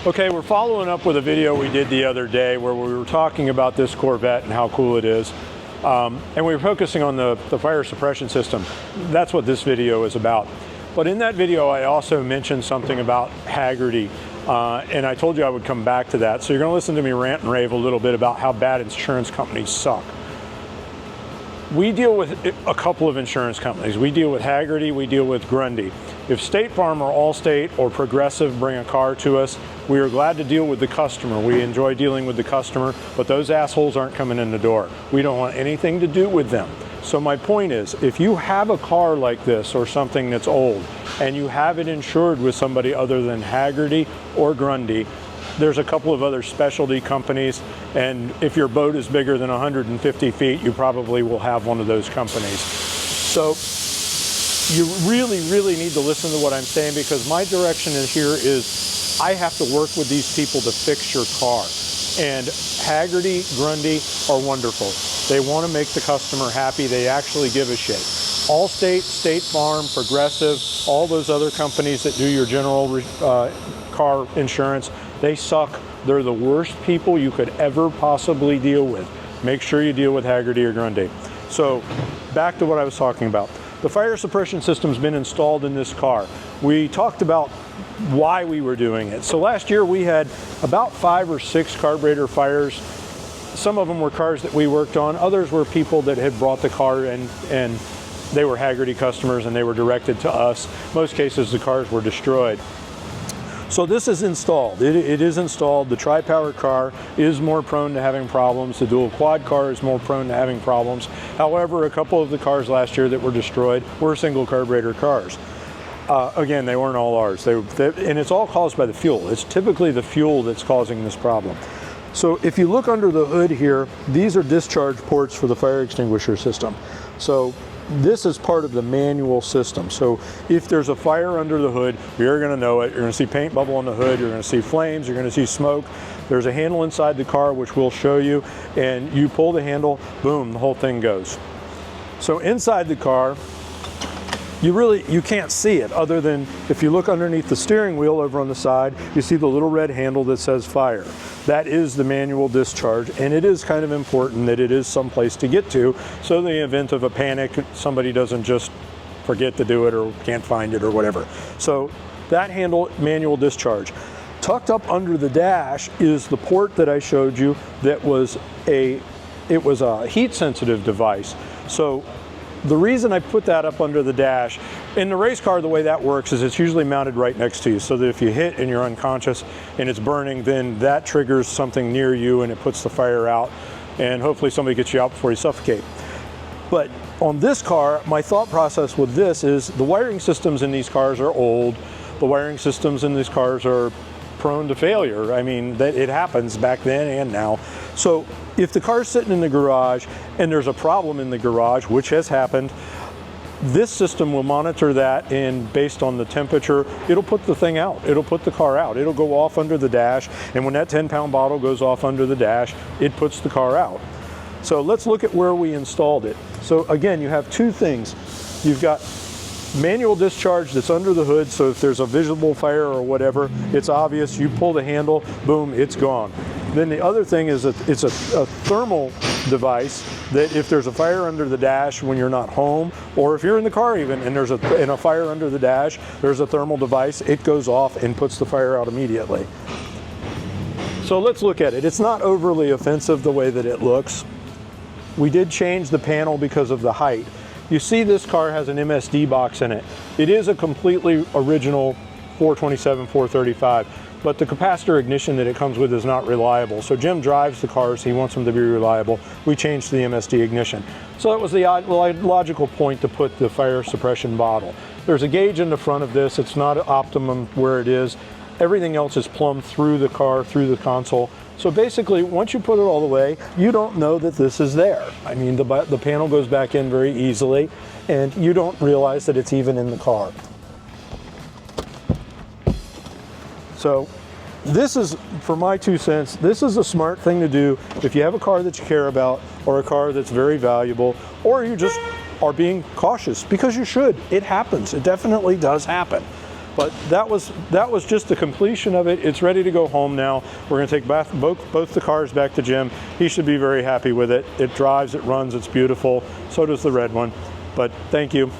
Okay, we're following up with a video we did the other day where we were talking about this Corvette and how cool it is. And we were focusing on the fire suppression system. That's what this video is about. But in that video, I also mentioned something about Hagerty. And I told you I would come back to that. So you're going to listen to me rant and rave a little bit about how bad insurance companies suck. We deal with a couple of insurance companies. We deal with Hagerty, we deal with Grundy. If State Farm or Allstate or Progressive bring a car to us, we are glad to deal with the customer. We enjoy dealing with the customer, but those assholes aren't coming in the door. We don't want anything to do with them. So my point is, if you have a car like this or something that's old and you have it insured with somebody other than Hagerty or Grundy, there's a couple of other specialty companies, and if your boat is bigger than 150 feet, you probably will have one of those companies. So you really, really need to listen to what I'm saying, because my direction in here is I have to work with these people to fix your car. And Hagerty, Grundy are wonderful. They want to make the customer happy. They actually give a shit. Allstate, State Farm, Progressive, all those other companies that do your general car insurance, they suck. They're the worst people you could ever possibly deal with. Make sure you deal with Hagerty or Grundy. So back to what I was talking about. The fire suppression system's been installed in this car. We talked about why we were doing it. So last year we had about 5 or 6 carburetor fires. Some of them were cars that we worked on. Others were people that had brought the car and they were Hagerty customers and they were directed to us. Most cases the cars were destroyed. So this is installed. It is installed. The tri-power car is more prone to having problems. The dual quad car is more prone to having problems. However, a couple of the cars last year that were destroyed were single carburetor cars. Again, they weren't all ours. And it's all caused by the fuel. It's typically the fuel that's causing this problem. So if you look under the hood here, these are discharge ports for the fire extinguisher system. So this is part of the manual system. So if there's a fire under the hood, you're going to know it. You're going to see paint bubble on the hood. You're going to see flames. You're going to see smoke. There's a handle inside the car, which we'll show you. And you pull the handle, boom, the whole thing goes. So inside the car, you can't see it other than if you look underneath the steering wheel over on the side, you see the little red handle that says fire. That is the manual discharge, and it is kind of important that it is someplace to get to, so in the event of a panic, somebody doesn't just forget to do it or can't find it or whatever. So that handle, manual discharge. Tucked up under the dash is the port that I showed you that was it was a heat sensitive device. So the reason I put that up under the dash, in the race car, the way that works is it's usually mounted right next to you, so that if you hit and you're unconscious and it's burning, then that triggers something near you and it puts the fire out, and hopefully somebody gets you out before you suffocate. But on this car, my thought process with this is the wiring systems in these cars are old. The wiring systems in these cars are prone to failure. I mean, it happens back then and now. So if the car's sitting in the garage and there's a problem in the garage, which has happened, this system will monitor that, and based on the temperature, it'll put the thing out. It'll put the car out. It'll go off under the dash, and when that 10-pound bottle goes off under the dash, it puts the car out. So let's look at where we installed it. So again, you have two things. You've got manual discharge that's under the hood, so if there's a visible fire or whatever, it's obvious. You pull the handle, boom, it's gone. Then the other thing is it's a thermal device that if there's a fire under the dash when you're not home, or if you're in the car even and there's a fire under the dash, there's a thermal device. It goes off and puts the fire out immediately. So let's look at it. It's not overly offensive the way that it looks. We did change the panel because of the height. You see this car has an MSD box in it. It is a completely original 427, 435, but the capacitor ignition that it comes with is not reliable. So Jim drives the cars, he wants them to be reliable. We changed the MSD ignition. So that was the logical point to put the fire suppression bottle. There's a gauge in the front of this. It's not optimum where it is. Everything else is plumbed through the car, through the console. So basically, once you put it all the way, you don't know that this is there. I mean, the panel goes back in very easily, and you don't realize that it's even in the car. So this is, for my 2 cents, this is a smart thing to do if you have a car that you care about, or a car that's very valuable, or you just are being cautious, because you should. It happens. It definitely does happen. But that was just the completion of it. It's ready to go home now. We're going to take both the cars back to Jim. He should be very happy with it. It drives, it runs, it's beautiful. So does the red one. But thank you.